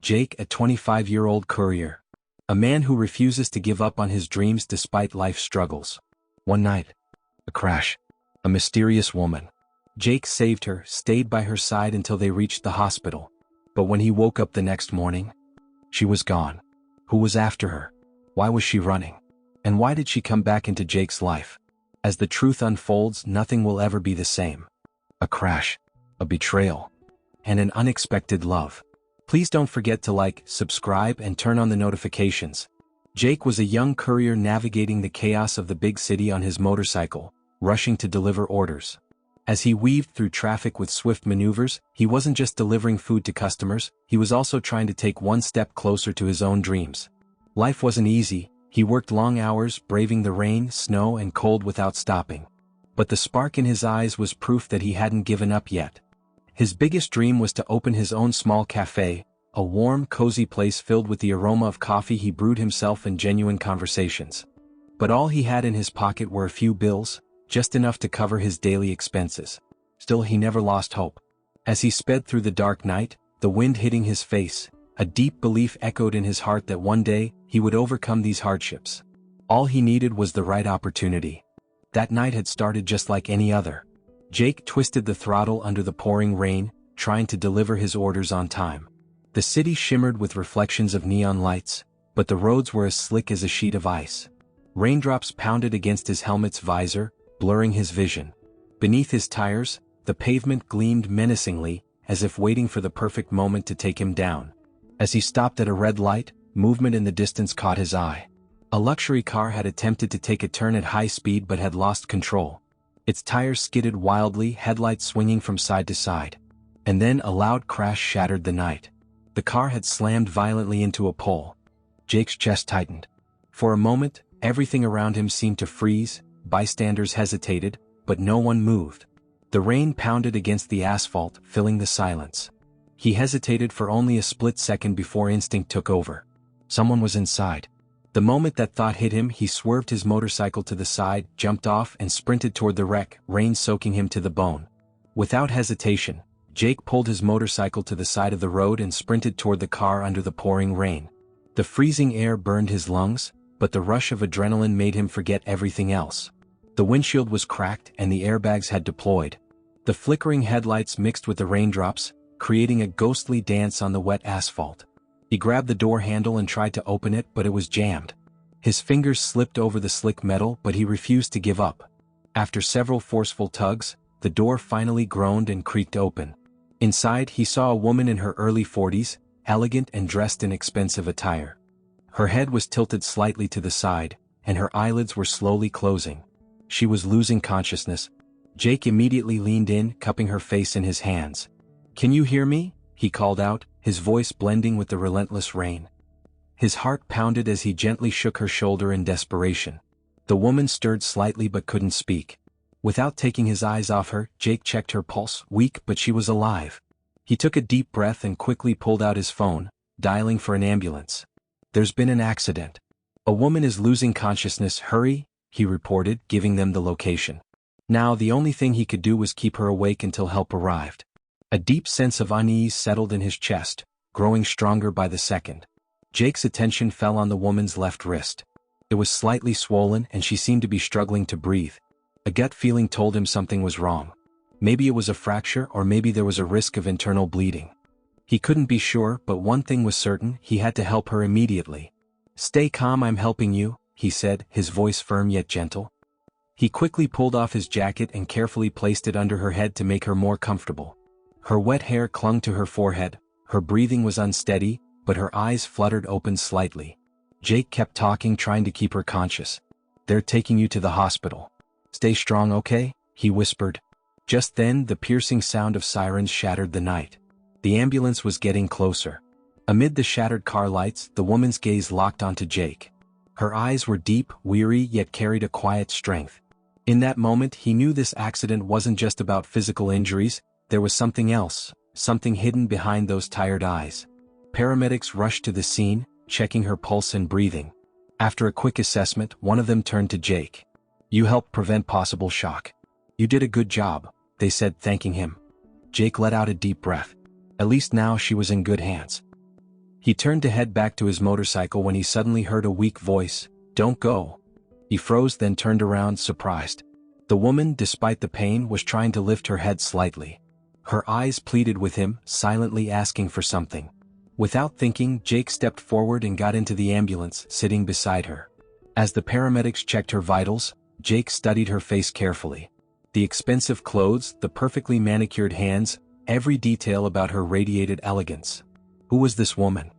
Jake, a 25-year-old courier. A man who refuses to give up on his dreams despite life's struggles. One night. A crash. A mysterious woman. Jake saved her, stayed by her side until they reached the hospital. But when he woke up the next morning, she was gone. Who was after her? Why was she running? And why did she come back into Jake's life? As the truth unfolds, nothing will ever be the same. A crash. A betrayal. And an unexpected love. Please don't forget to like, subscribe, and turn on the notifications. Jake was a young courier navigating the chaos of the big city on his motorcycle, rushing to deliver orders. As he weaved through traffic with swift maneuvers, he wasn't just delivering food to customers, he was also trying to take one step closer to his own dreams. Life wasn't easy. He worked long hours, braving the rain, snow, and cold without stopping. But the spark in his eyes was proof that he hadn't given up yet. His biggest dream was to open his own small cafe, a warm, cozy place filled with the aroma of coffee he brewed himself and genuine conversations. But all he had in his pocket were a few bills, just enough to cover his daily expenses. Still, he never lost hope. As he sped through the dark night, the wind hitting his face, a deep belief echoed in his heart that one day, he would overcome these hardships. All he needed was the right opportunity. That night had started just like any other. Jake twisted the throttle under the pouring rain, trying to deliver his orders on time. The city shimmered with reflections of neon lights, but the roads were as slick as a sheet of ice. Raindrops pounded against his helmet's visor, blurring his vision. Beneath his tires, the pavement gleamed menacingly, as if waiting for the perfect moment to take him down. As he stopped at a red light, movement in the distance caught his eye. A luxury car had attempted to take a turn at high speed but had lost control. Its tires skidded wildly, headlights swinging from side to side. And then a loud crash shattered the night. The car had slammed violently into a pole. Jake's chest tightened. For a moment, everything around him seemed to freeze, bystanders hesitated, but no one moved. The rain pounded against the asphalt, filling the silence. He hesitated for only a split second before instinct took over. Someone was inside. The moment that thought hit him, he swerved his motorcycle to the side, jumped off, and sprinted toward the wreck, rain soaking him to the bone. Without hesitation, Jake pulled his motorcycle to the side of the road and sprinted toward the car under the pouring rain. The freezing air burned his lungs, but the rush of adrenaline made him forget everything else. The windshield was cracked and the airbags had deployed. The flickering headlights mixed with the raindrops, creating a ghostly dance on the wet asphalt. He grabbed the door handle and tried to open it, but it was jammed. His fingers slipped over the slick metal, but he refused to give up. After several forceful tugs, the door finally groaned and creaked open. Inside, he saw a woman in her early 40s, elegant and dressed in expensive attire. Her head was tilted slightly to the side, and her eyelids were slowly closing. She was losing consciousness. Jake immediately leaned in, cupping her face in his hands. "Can you hear me?" he called out, his voice blending with the relentless rain. His heart pounded as he gently shook her shoulder in desperation. The woman stirred slightly but couldn't speak. Without taking his eyes off her, Jake checked her pulse, weak but she was alive. He took a deep breath and quickly pulled out his phone, dialing for an ambulance. "There's been an accident. A woman is losing consciousness, hurry," he reported, giving them the location. Now the only thing he could do was keep her awake until help arrived. A deep sense of unease settled in his chest, growing stronger by the second. Jake's attention fell on the woman's left wrist. It was slightly swollen and she seemed to be struggling to breathe. A gut feeling told him something was wrong. Maybe it was a fracture or maybe there was a risk of internal bleeding. He couldn't be sure, but one thing was certain, he had to help her immediately. "Stay calm, I'm helping you," he said, his voice firm yet gentle. He quickly pulled off his jacket and carefully placed it under her head to make her more comfortable. Her wet hair clung to her forehead, her breathing was unsteady, but her eyes fluttered open slightly. Jake kept talking, trying to keep her conscious. "They're taking you to the hospital. Stay strong, okay?" he whispered. Just then, the piercing sound of sirens shattered the night. The ambulance was getting closer. Amid the shattered car lights, the woman's gaze locked onto Jake. Her eyes were deep, weary, yet carried a quiet strength. In that moment, he knew this accident wasn't just about physical injuries, there was something else, something hidden behind those tired eyes. Paramedics rushed to the scene, checking her pulse and breathing. After a quick assessment, one of them turned to Jake. "You helped prevent possible shock. You did a good job," they said, thanking him. Jake let out a deep breath. At least now she was in good hands. He turned to head back to his motorcycle when he suddenly heard a weak voice, "Don't go." He froze, then turned around, surprised. The woman, despite the pain, was trying to lift her head slightly. Her eyes pleaded with him, silently asking for something. Without thinking, Jake stepped forward and got into the ambulance, sitting beside her. As the paramedics checked her vitals, Jake studied her face carefully. The expensive clothes, the perfectly manicured hands, every detail about her radiated elegance. Who was this woman?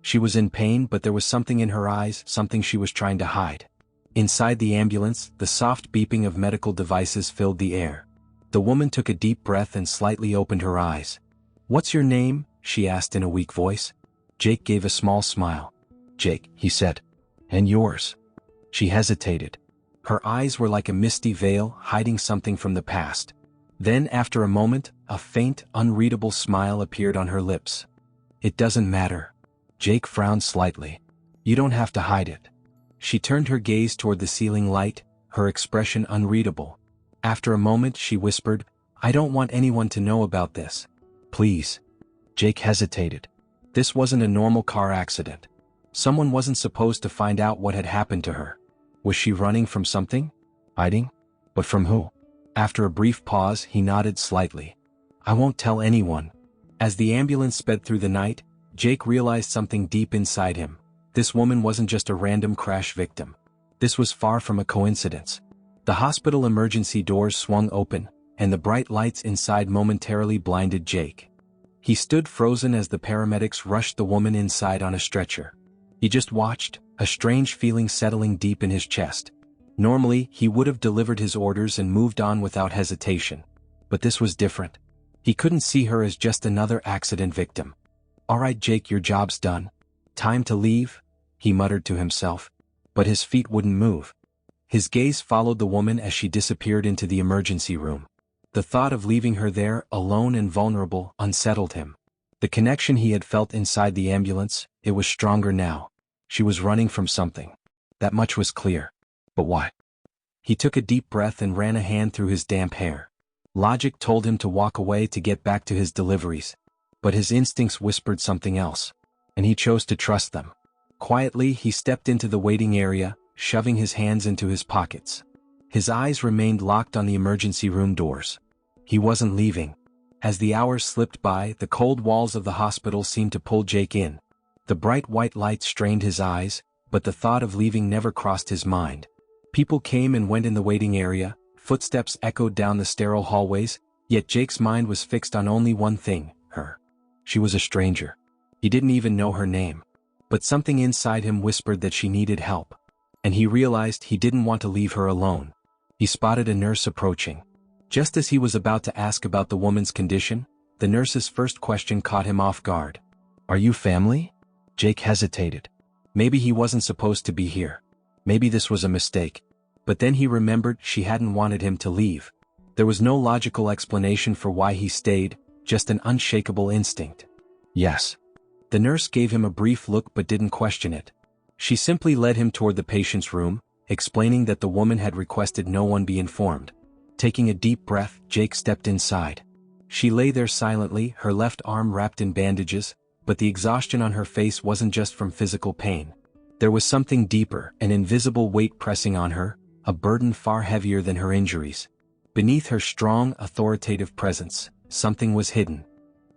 She was in pain, but there was something in her eyes, something she was trying to hide. Inside the ambulance, the soft beeping of medical devices filled the air. The woman took a deep breath and slightly opened her eyes. "What's your name?" she asked in a weak voice. Jake gave a small smile. "Jake," he said. "And yours?" She hesitated. Her eyes were like a misty veil, hiding something from the past. Then, after a moment, a faint, unreadable smile appeared on her lips. "It doesn't matter." Jake frowned slightly. "You don't have to hide it." She turned her gaze toward the ceiling light, her expression unreadable. After a moment she whispered, "I don't want anyone to know about this. Please." Jake hesitated. This wasn't a normal car accident. Someone wasn't supposed to find out what had happened to her. Was she running from something? Hiding? But from who? After a brief pause, he nodded slightly. "I won't tell anyone." As the ambulance sped through the night, Jake realized something deep inside him. This woman wasn't just a random crash victim. This was far from a coincidence. The hospital emergency doors swung open, and the bright lights inside momentarily blinded Jake. He stood frozen as the paramedics rushed the woman inside on a stretcher. He just watched, a strange feeling settling deep in his chest. Normally, he would have delivered his orders and moved on without hesitation. But this was different. He couldn't see her as just another accident victim. "All right, Jake, your job's done. Time to leave," he muttered to himself. But his feet wouldn't move. His gaze followed the woman as she disappeared into the emergency room. The thought of leaving her there, alone and vulnerable, unsettled him. The connection he had felt inside the ambulance, it was stronger now. She was running from something. That much was clear. But why? He took a deep breath and ran a hand through his damp hair. Logic told him to walk away to get back to his deliveries. But his instincts whispered something else. And he chose to trust them. Quietly, he stepped into the waiting area, shoving his hands into his pockets. His eyes remained locked on the emergency room doors. He wasn't leaving. As the hours slipped by, the cold walls of the hospital seemed to pull Jake in. The bright white light strained his eyes, but the thought of leaving never crossed his mind. People came and went in the waiting area, footsteps echoed down the sterile hallways, yet Jake's mind was fixed on only one thing, her. She was a stranger. He didn't even know her name. But something inside him whispered that she needed help. And he realized he didn't want to leave her alone. He spotted a nurse approaching. Just as he was about to ask about the woman's condition, the nurse's first question caught him off guard. "Are you family?" Jake hesitated. Maybe he wasn't supposed to be here. Maybe this was a mistake. But then he remembered she hadn't wanted him to leave. There was no logical explanation for why he stayed, just an unshakable instinct. "Yes." The nurse gave him a brief look but didn't question it. She simply led him toward the patient's room, explaining that the woman had requested no one be informed. Taking a deep breath, Jake stepped inside. She lay there silently, her left arm wrapped in bandages, but the exhaustion on her face wasn't just from physical pain. There was something deeper, an invisible weight pressing on her, a burden far heavier than her injuries. Beneath her strong, authoritative presence, something was hidden.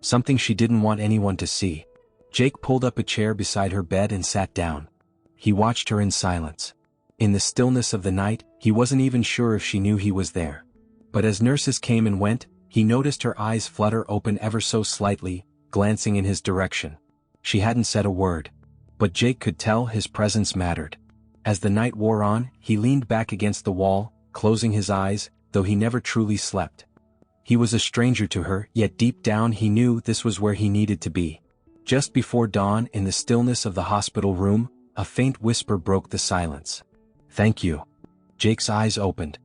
Something she didn't want anyone to see. Jake pulled up a chair beside her bed and sat down. He watched her in silence. In the stillness of the night, he wasn't even sure if she knew he was there. But as nurses came and went, he noticed her eyes flutter open ever so slightly, glancing in his direction. She hadn't said a word. But Jake could tell his presence mattered. As the night wore on, he leaned back against the wall, closing his eyes, though he never truly slept. He was a stranger to her, yet deep down he knew this was where he needed to be. Just before dawn, in the stillness of the hospital room, a faint whisper broke the silence. "Thank you." Jake's eyes opened.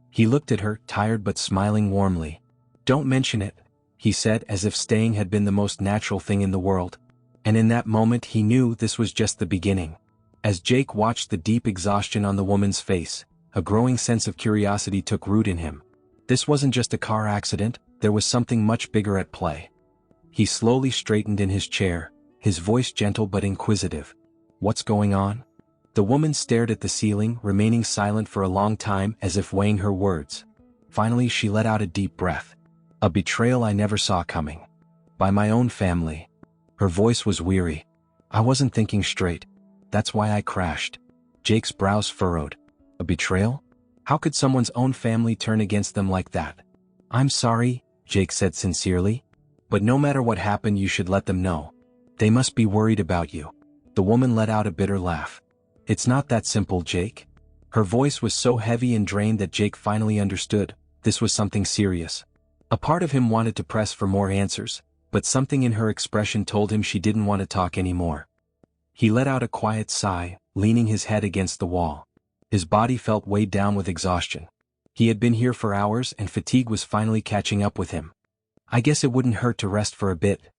He looked at her, tired but smiling warmly. "Don't mention it," he said, as if staying had been the most natural thing in the world. And in that moment he knew this was just the beginning. As Jake watched the deep exhaustion on the woman's face, a growing sense of curiosity took root in him. This wasn't just a car accident, there was something much bigger at play. He slowly straightened in his chair, his voice gentle but inquisitive. "What's going on?" The woman stared at the ceiling, remaining silent for a long time as if weighing her words. Finally she let out a deep breath. "A betrayal I never saw coming. By my own family." Her voice was weary. "I wasn't thinking straight. That's why I crashed." Jake's brows furrowed. A betrayal? How could someone's own family turn against them like that? "I'm sorry," Jake said sincerely. "But no matter what happened, you should let them know. They must be worried about you." The woman let out a bitter laugh. "It's not that simple, Jake." Her voice was so heavy and drained that Jake finally understood. This was something serious. A part of him wanted to press for more answers, but something in her expression told him she didn't want to talk anymore. He let out a quiet sigh, leaning his head against the wall. His body felt weighed down with exhaustion. He had been here for hours and fatigue was finally catching up with him. "I guess it wouldn't hurt to rest for a bit,"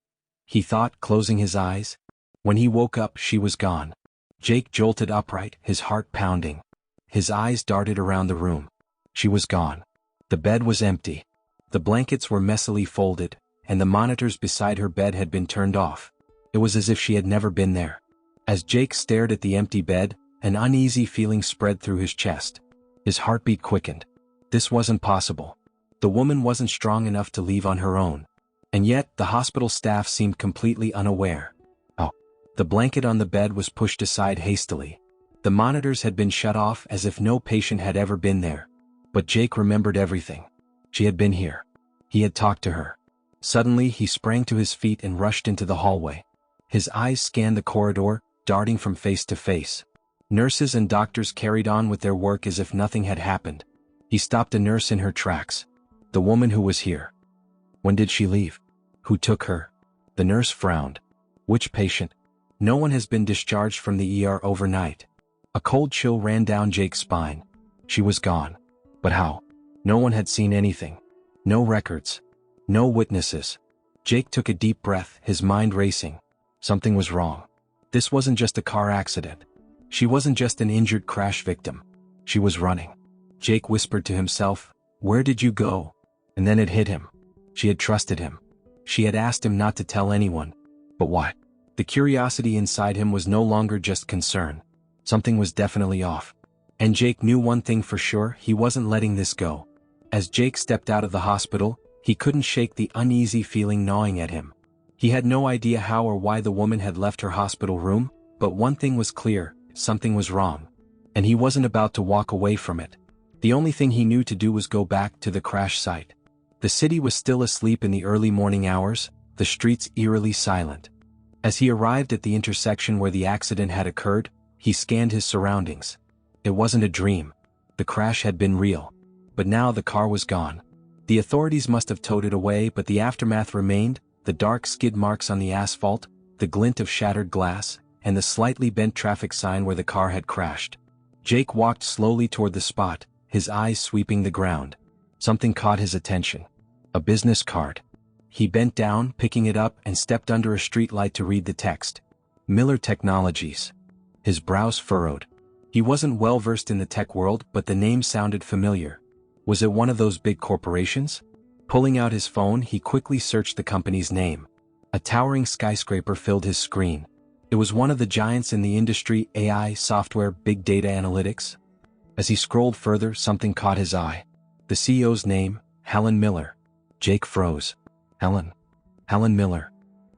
he thought, closing his eyes. When he woke up, she was gone. Jake jolted upright, his heart pounding. His eyes darted around the room. She was gone. The bed was empty. The blankets were messily folded, and the monitors beside her bed had been turned off. It was as if she had never been there. As Jake stared at the empty bed, an uneasy feeling spread through his chest. His heartbeat quickened. This wasn't possible. The woman wasn't strong enough to leave on her own. And yet, the hospital staff seemed completely unaware. Oh. The blanket on the bed was pushed aside hastily. The monitors had been shut off as if no patient had ever been there. But Jake remembered everything. She had been here. He had talked to her. Suddenly, he sprang to his feet and rushed into the hallway. His eyes scanned the corridor, darting from face to face. Nurses and doctors carried on with their work as if nothing had happened. He stopped a nurse in her tracks. The woman who was here. When did she leave? Who took her? The nurse frowned. Which patient? No one has been discharged from the ER overnight. A cold chill ran down Jake's spine. She was gone. But how? No one had seen anything. No records. No witnesses. Jake took a deep breath, his mind racing. Something was wrong. This wasn't just a car accident. She wasn't just an injured crash victim. She was running. Jake whispered to himself, "Where did you go?" And then it hit him. She had trusted him. She had asked him not to tell anyone. But what? The curiosity inside him was no longer just concern. Something was definitely off. And Jake knew one thing for sure, he wasn't letting this go. As Jake stepped out of the hospital, he couldn't shake the uneasy feeling gnawing at him. He had no idea how or why the woman had left her hospital room, but one thing was clear, something was wrong. And he wasn't about to walk away from it. The only thing he knew to do was go back to the crash site. The city was still asleep in the early morning hours, the streets eerily silent. As he arrived at the intersection where the accident had occurred, he scanned his surroundings. It wasn't a dream. The crash had been real. But now the car was gone. The authorities must have towed it away, but the aftermath remained, the dark skid marks on the asphalt, the glint of shattered glass, and the slightly bent traffic sign where the car had crashed. Jake walked slowly toward the spot, his eyes sweeping the ground. Something caught his attention. A business card. He bent down, picking it up, and stepped under a street light to read the text. Miller Technologies. His brows furrowed. He wasn't well versed in the tech world, but the name sounded familiar. Was it one of those big corporations? Pulling out his phone, he quickly searched the company's name. A towering skyscraper filled his screen. It was one of the giants in the industry: AI, software, big data analytics. As he scrolled further, something caught his eye. The CEO's name, Helen Miller. Jake froze. Helen Miller.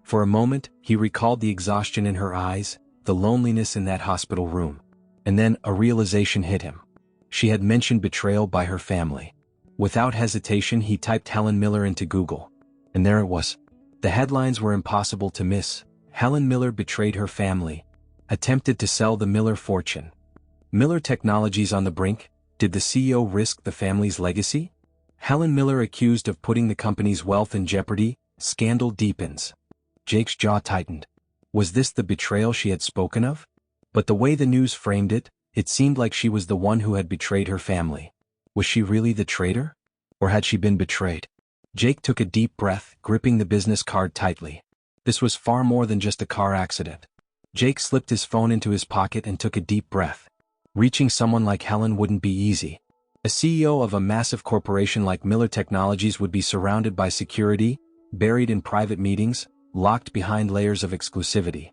For a moment, he recalled the exhaustion in her eyes, the loneliness in that hospital room. And then a realization hit him. She had mentioned betrayal by her family. Without hesitation, he typed Helen Miller into Google. And there it was. The headlines were impossible to miss. Helen Miller betrayed her family. Attempted to sell the Miller fortune. Miller Technologies on the brink. Did the CEO risk the family's legacy? Helen Miller accused of putting the company's wealth in jeopardy. Scandal deepens. Jake's jaw tightened. Was this the betrayal she had spoken of? But the way the news framed it, it seemed like she was the one who had betrayed her family. Was she really the traitor? Or had she been betrayed? Jake took a deep breath, gripping the business card tightly. This was far more than just a car accident. Jake slipped his phone into his pocket and took a deep breath. Reaching someone like Helen wouldn't be easy. A CEO of a massive corporation like Miller Technologies would be surrounded by security, buried in private meetings, locked behind layers of exclusivity.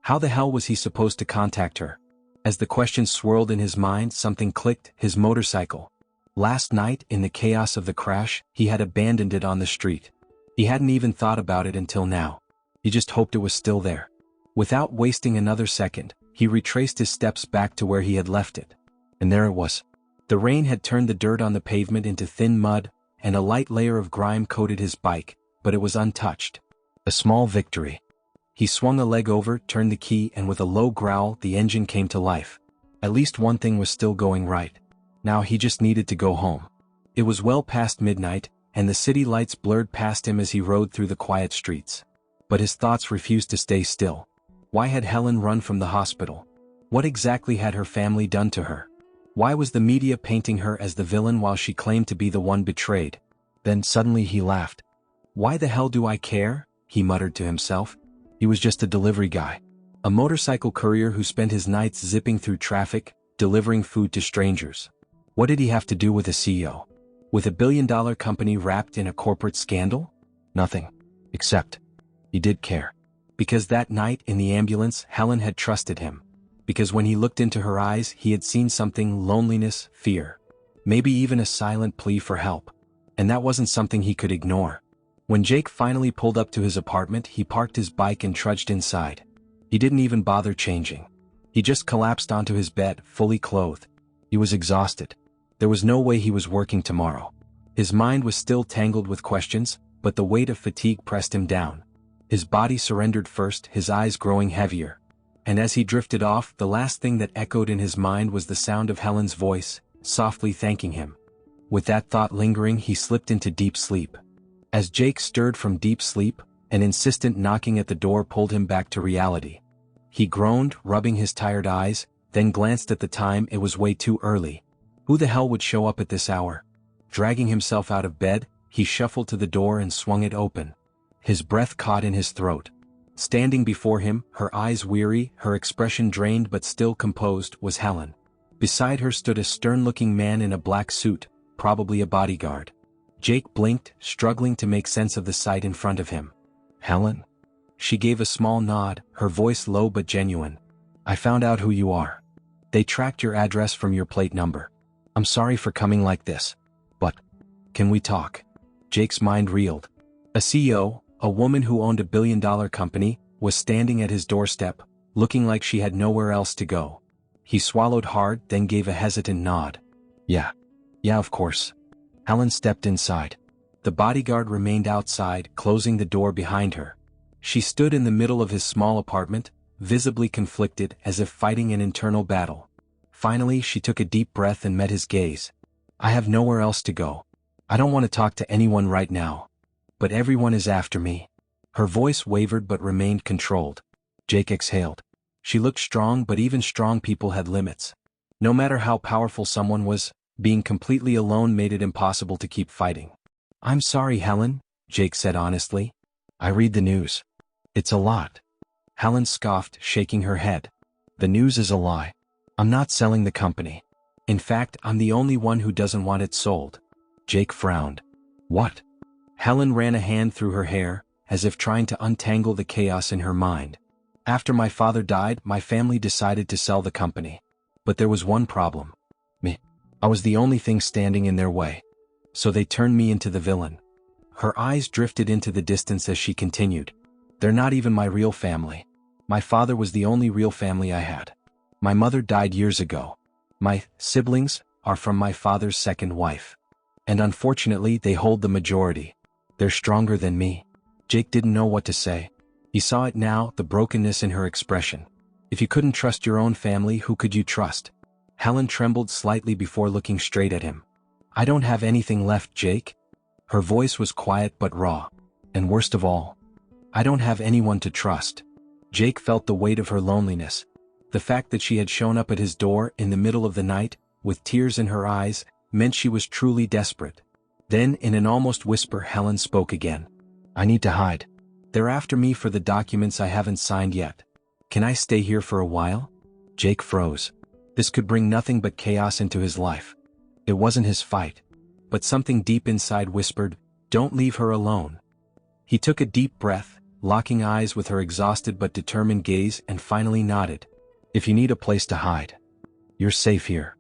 How the hell was he supposed to contact her? As the questions swirled in his mind, something clicked: his motorcycle. Last night, in the chaos of the crash, he had abandoned it on the street. He hadn't even thought about it until now. He just hoped it was still there. Without wasting another second, he retraced his steps back to where he had left it. And there it was. The rain had turned the dirt on the pavement into thin mud, and a light layer of grime coated his bike, but it was untouched. A small victory. He swung a leg over, turned the key, and with a low growl, the engine came to life. At least one thing was still going right. Now he just needed to go home. It was well past midnight, and the city lights blurred past him as he rode through the quiet streets. But his thoughts refused to stay still. Why had Helen run from the hospital? What exactly had her family done to her? Why was the media painting her as the villain while she claimed to be the one betrayed? Then suddenly he laughed. "Why the hell do I care?" he muttered to himself. He was just a delivery guy. A motorcycle courier who spent his nights zipping through traffic, delivering food to strangers. What did he have to do with a CEO? With a billion-dollar company wrapped in a corporate scandal? Nothing. Except, he did care. Because that night in the ambulance, Helen had trusted him. Because when he looked into her eyes, he had seen something: loneliness, fear. Maybe even a silent plea for help. And that wasn't something he could ignore. When Jake finally pulled up to his apartment, he parked his bike and trudged inside. He didn't even bother changing. He just collapsed onto his bed, fully clothed. He was exhausted. There was no way he was working tomorrow. His mind was still tangled with questions, but the weight of fatigue pressed him down. His body surrendered first, his eyes growing heavier. And as he drifted off, the last thing that echoed in his mind was the sound of Helen's voice, softly thanking him. With that thought lingering, he slipped into deep sleep. As Jake stirred from deep sleep, an insistent knocking at the door pulled him back to reality. He groaned, rubbing his tired eyes, then glanced at the time. It was way too early. Who the hell would show up at this hour? Dragging himself out of bed, he shuffled to the door and swung it open. His breath caught in his throat. Standing before him, her eyes weary, her expression drained but still composed, was Helen. Beside her stood a stern-looking man in a black suit, probably a bodyguard. Jake blinked, struggling to make sense of the sight in front of him. "Helen?" She gave a small nod, her voice low but genuine. "I found out who you are. They tracked your address from your plate number. I'm sorry for coming like this. But, can we talk?" Jake's mind reeled. A CEO, a woman who owned a billion-dollar company, was standing at his doorstep, looking like she had nowhere else to go. He swallowed hard, then gave a hesitant nod. Yeah, of course." Helen stepped inside. The bodyguard remained outside, closing the door behind her. She stood in the middle of his small apartment, visibly conflicted, as if fighting an internal battle. Finally, she took a deep breath and met his gaze. "I have nowhere else to go. I don't want to talk to anyone right now. But everyone is after me." Her voice wavered but remained controlled. Jake exhaled. She looked strong, but even strong people had limits. No matter how powerful someone was, being completely alone made it impossible to keep fighting. "I'm sorry, Helen," Jake said honestly. "I read the news. It's a lot." Helen scoffed, shaking her head. "The news is a lie. I'm not selling the company. In fact, I'm the only one who doesn't want it sold." Jake frowned. "What?" Helen ran a hand through her hair, as if trying to untangle the chaos in her mind. "After my father died, my family decided to sell the company. But there was one problem. Me. I was the only thing standing in their way. So they turned me into the villain." Her eyes drifted into the distance as she continued. "They're not even my real family. My father was the only real family I had. My mother died years ago. My siblings are from my father's second wife. And unfortunately, they hold the majority. They're stronger than me." Jake didn't know what to say. He saw it now, the brokenness in her expression. If you couldn't trust your own family, who could you trust? Helen trembled slightly before looking straight at him. "I don't have anything left, Jake." Her voice was quiet but raw. "And worst of all, I don't have anyone to trust." Jake felt the weight of her loneliness. The fact that she had shown up at his door in the middle of the night, with tears in her eyes, meant she was truly desperate. Then, in an almost whisper, Helen spoke again. "I need to hide. They're after me for the documents I haven't signed yet. Can I stay here for a while?" Jake froze. This could bring nothing but chaos into his life. It wasn't his fight. But something deep inside whispered, "Don't leave her alone." He took a deep breath, locking eyes with her exhausted but determined gaze, and finally nodded. "If you need a place to hide, you're safe here."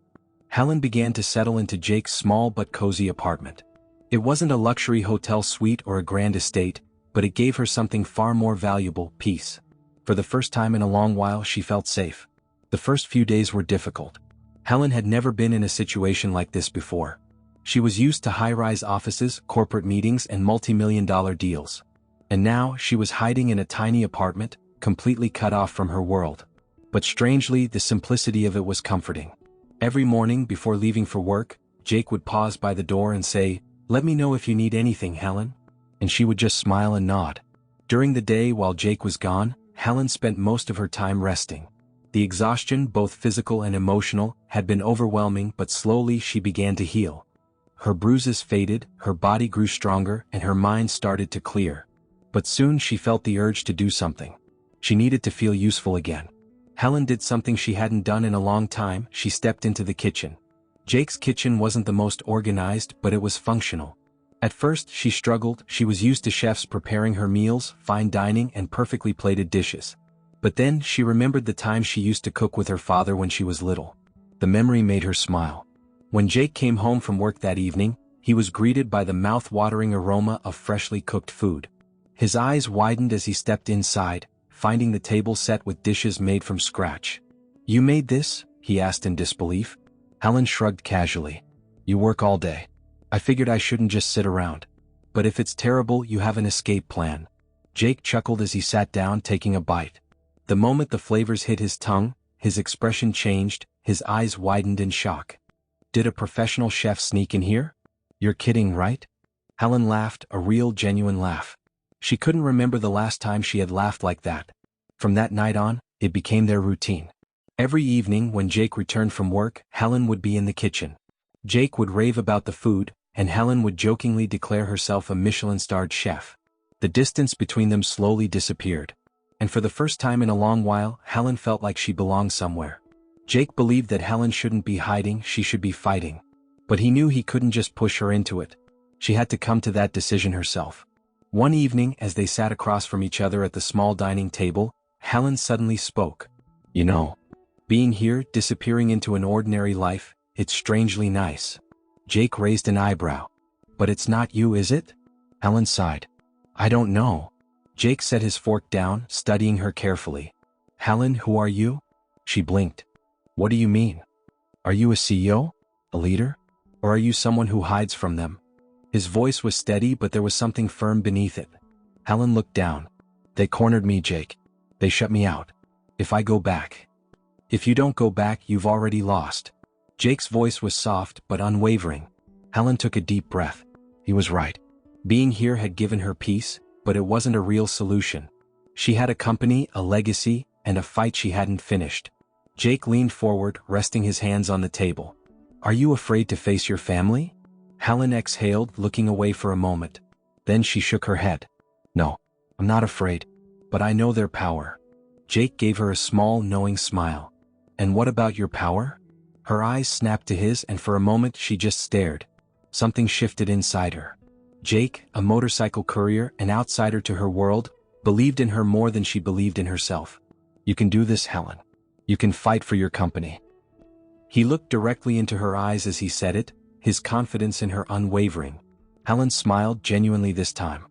Helen began to settle into Jake's small but cozy apartment. It wasn't a luxury hotel suite or a grand estate, but it gave her something far more valuable: peace. For the first time in a long while she felt safe. The first few days were difficult. Helen had never been in a situation like this before. She was used to high-rise offices, corporate meetings, and multi-million-dollar deals. And now she was hiding in a tiny apartment, completely cut off from her world. But strangely, the simplicity of it was comforting. Every morning before leaving for work, Jake would pause by the door and say, "Let me know if you need anything, Helen." And she would just smile and nod. During the day while Jake was gone, Helen spent most of her time resting. The exhaustion, both physical and emotional, had been overwhelming, but slowly she began to heal. Her bruises faded, her body grew stronger, and her mind started to clear. But soon she felt the urge to do something. She needed to feel useful again. Helen did something she hadn't done in a long time. She stepped into the kitchen. Jake's kitchen wasn't the most organized, but it was functional. At first she struggled. She was used to chefs preparing her meals, fine dining, and perfectly plated dishes. But then she remembered the time she used to cook with her father when she was little. The memory made her smile. When Jake came home from work that evening, he was greeted by the mouth-watering aroma of freshly cooked food. His eyes widened as he stepped inside, finding the table set with dishes made from scratch. "You made this?" he asked in disbelief. Helen shrugged casually. "You work all day. I figured I shouldn't just sit around. But if it's terrible, you have an escape plan." Jake chuckled as he sat down, taking a bite. The moment the flavors hit his tongue, his expression changed, his eyes widened in shock. "Did a professional chef sneak in here?" "You're kidding, right?" Helen laughed, a real, genuine laugh. She couldn't remember the last time she had laughed like that. From that night on, it became their routine. Every evening when Jake returned from work, Helen would be in the kitchen. Jake would rave about the food, and Helen would jokingly declare herself a Michelin-starred chef. The distance between them slowly disappeared. And for the first time in a long while, Helen felt like she belonged somewhere. Jake believed that Helen shouldn't be hiding, she should be fighting. But he knew he couldn't just push her into it. She had to come to that decision herself. One evening, as they sat across from each other at the small dining table, Helen suddenly spoke. "You know, being here, disappearing into an ordinary life, it's strangely nice." Jake raised an eyebrow. "But it's not you, is it?" Helen sighed. "I don't know." Jake set his fork down, studying her carefully. "Helen, who are you?" She blinked. "What do you mean? Are you a CEO? A leader? Or are you someone who hides from them?" His voice was steady, but there was something firm beneath it. Helen looked down. "They cornered me, Jake. They shut me out. If I go back." "If you don't go back, you've already lost." Jake's voice was soft but unwavering. Helen took a deep breath. He was right. Being here had given her peace, but it wasn't a real solution. She had a company, a legacy, and a fight she hadn't finished. Jake leaned forward, resting his hands on the table. "Are you afraid to face your family?" Helen exhaled, looking away for a moment. Then she shook her head. "No, I'm not afraid. But I know their power." Jake gave her a small, knowing smile. "And what about your power?" Her eyes snapped to his, and for a moment she just stared. Something shifted inside her. Jake, a motorcycle courier, an outsider to her world, believed in her more than she believed in herself. "You can do this, Helen. You can fight for your company." He looked directly into her eyes as he said it, his confidence in her unwavering. Helen smiled genuinely this time.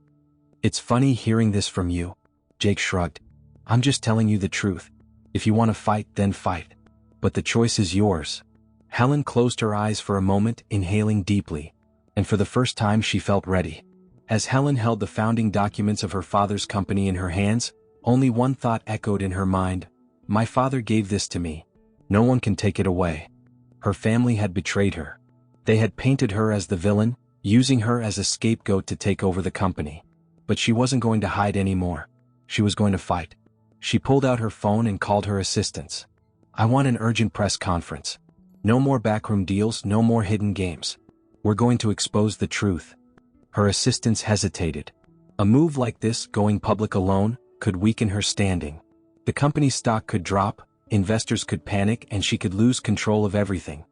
"It's funny hearing this from you." Jake shrugged. "I'm just telling you the truth. If you want to fight, then fight. But the choice is yours." Helen closed her eyes for a moment, inhaling deeply. And for the first time she felt ready. As Helen held the founding documents of her father's company in her hands, only one thought echoed in her mind. "My father gave this to me. No one can take it away." Her family had betrayed her. They had painted her as the villain, using her as a scapegoat to take over the company. But she wasn't going to hide anymore. She was going to fight. She pulled out her phone and called her assistants. "I want an urgent press conference. No more backroom deals, no more hidden games. We're going to expose the truth." Her assistants hesitated. A move like this, going public alone, could weaken her standing. The company's stock could drop, investors could panic, and she could lose control of everything.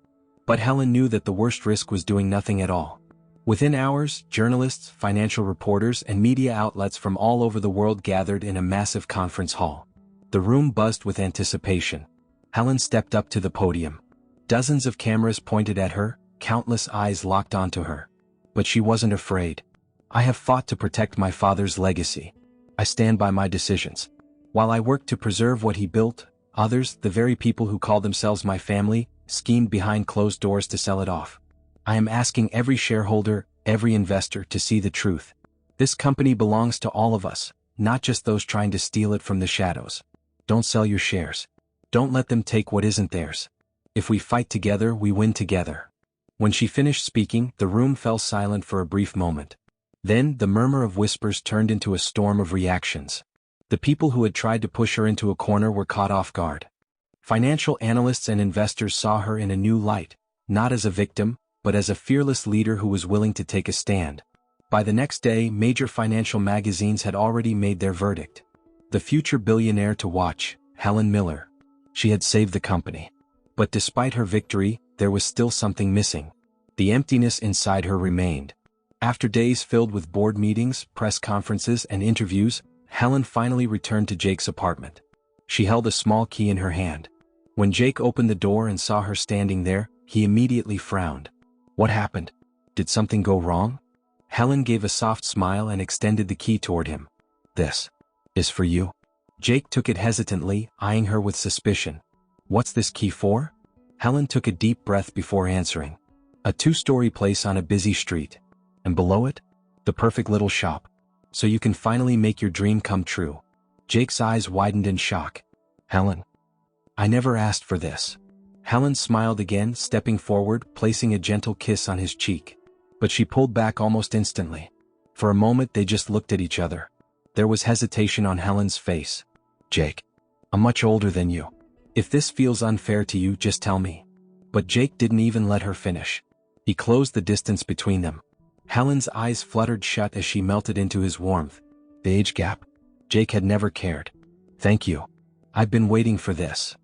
But Helen knew that the worst risk was doing nothing at all. Within hours, journalists, financial reporters, and media outlets from all over the world gathered in a massive conference hall. The room buzzed with anticipation. Helen stepped up to the podium. Dozens of cameras pointed at her, countless eyes locked onto her. But she wasn't afraid. "I have fought to protect my father's legacy. I stand by my decisions. While I worked to preserve what he built, others, the very people who call themselves my family, schemed behind closed doors to sell it off. I am asking every shareholder, every investor to see the truth. This company belongs to all of us, not just those trying to steal it from the shadows. Don't sell your shares. Don't let them take what isn't theirs. If we fight together, we win together." When she finished speaking, the room fell silent for a brief moment. Then, the murmur of whispers turned into a storm of reactions. The people who had tried to push her into a corner were caught off guard. Financial analysts and investors saw her in a new light, not as a victim, but as a fearless leader who was willing to take a stand. By the next day, major financial magazines had already made their verdict. The future billionaire to watch, Helen Miller. She had saved the company. But despite her victory, there was still something missing. The emptiness inside her remained. After days filled with board meetings, press conferences, and interviews, Helen finally returned to Jake's apartment. She held a small key in her hand. When Jake opened the door and saw her standing there, he immediately frowned. "What happened? Did something go wrong?" Helen gave a soft smile and extended the key toward him. "This is for you." Jake took it hesitantly, eyeing her with suspicion. "What's this key for?" Helen took a deep breath before answering. "A two-story place on a busy street. And below it? The perfect little shop. So you can finally make your dream come true." Jake's eyes widened in shock. "Helen, I never asked for this." Helen smiled again, stepping forward, placing a gentle kiss on his cheek. But she pulled back almost instantly. For a moment they just looked at each other. There was hesitation on Helen's face. "Jake, I'm much older than you. If this feels unfair to you, just tell me." But Jake didn't even let her finish. He closed the distance between them. Helen's eyes fluttered shut as she melted into his warmth. The age gap. Jake had never cared. "Thank you. I've been waiting for this,"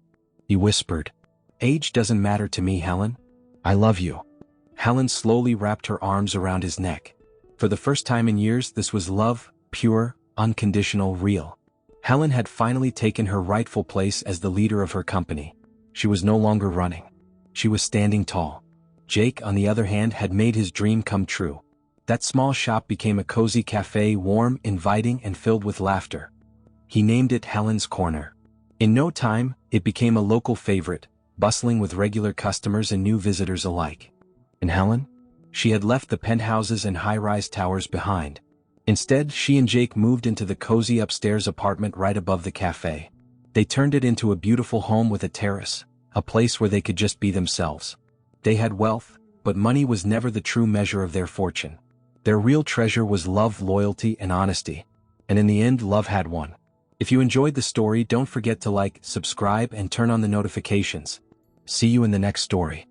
he whispered. "Age doesn't matter to me, Helen. I love you." Helen slowly wrapped her arms around his neck. For the first time in years, this was love, pure, unconditional, real. Helen had finally taken her rightful place as the leader of her company. She was no longer running. She was standing tall. Jake, on the other hand, had made his dream come true. That small shop became a cozy cafe, warm, inviting, and filled with laughter. He named it Helen's Corner. In no time, it became a local favorite, bustling with regular customers and new visitors alike. And Helen? She had left the penthouses and high-rise towers behind. Instead, she and Jake moved into the cozy upstairs apartment right above the cafe. They turned it into a beautiful home with a terrace, a place where they could just be themselves. They had wealth, but money was never the true measure of their fortune. Their real treasure was love, loyalty, and honesty. And in the end, love had won. If you enjoyed the story, don't forget to like, subscribe, and turn on the notifications. See you in the next story.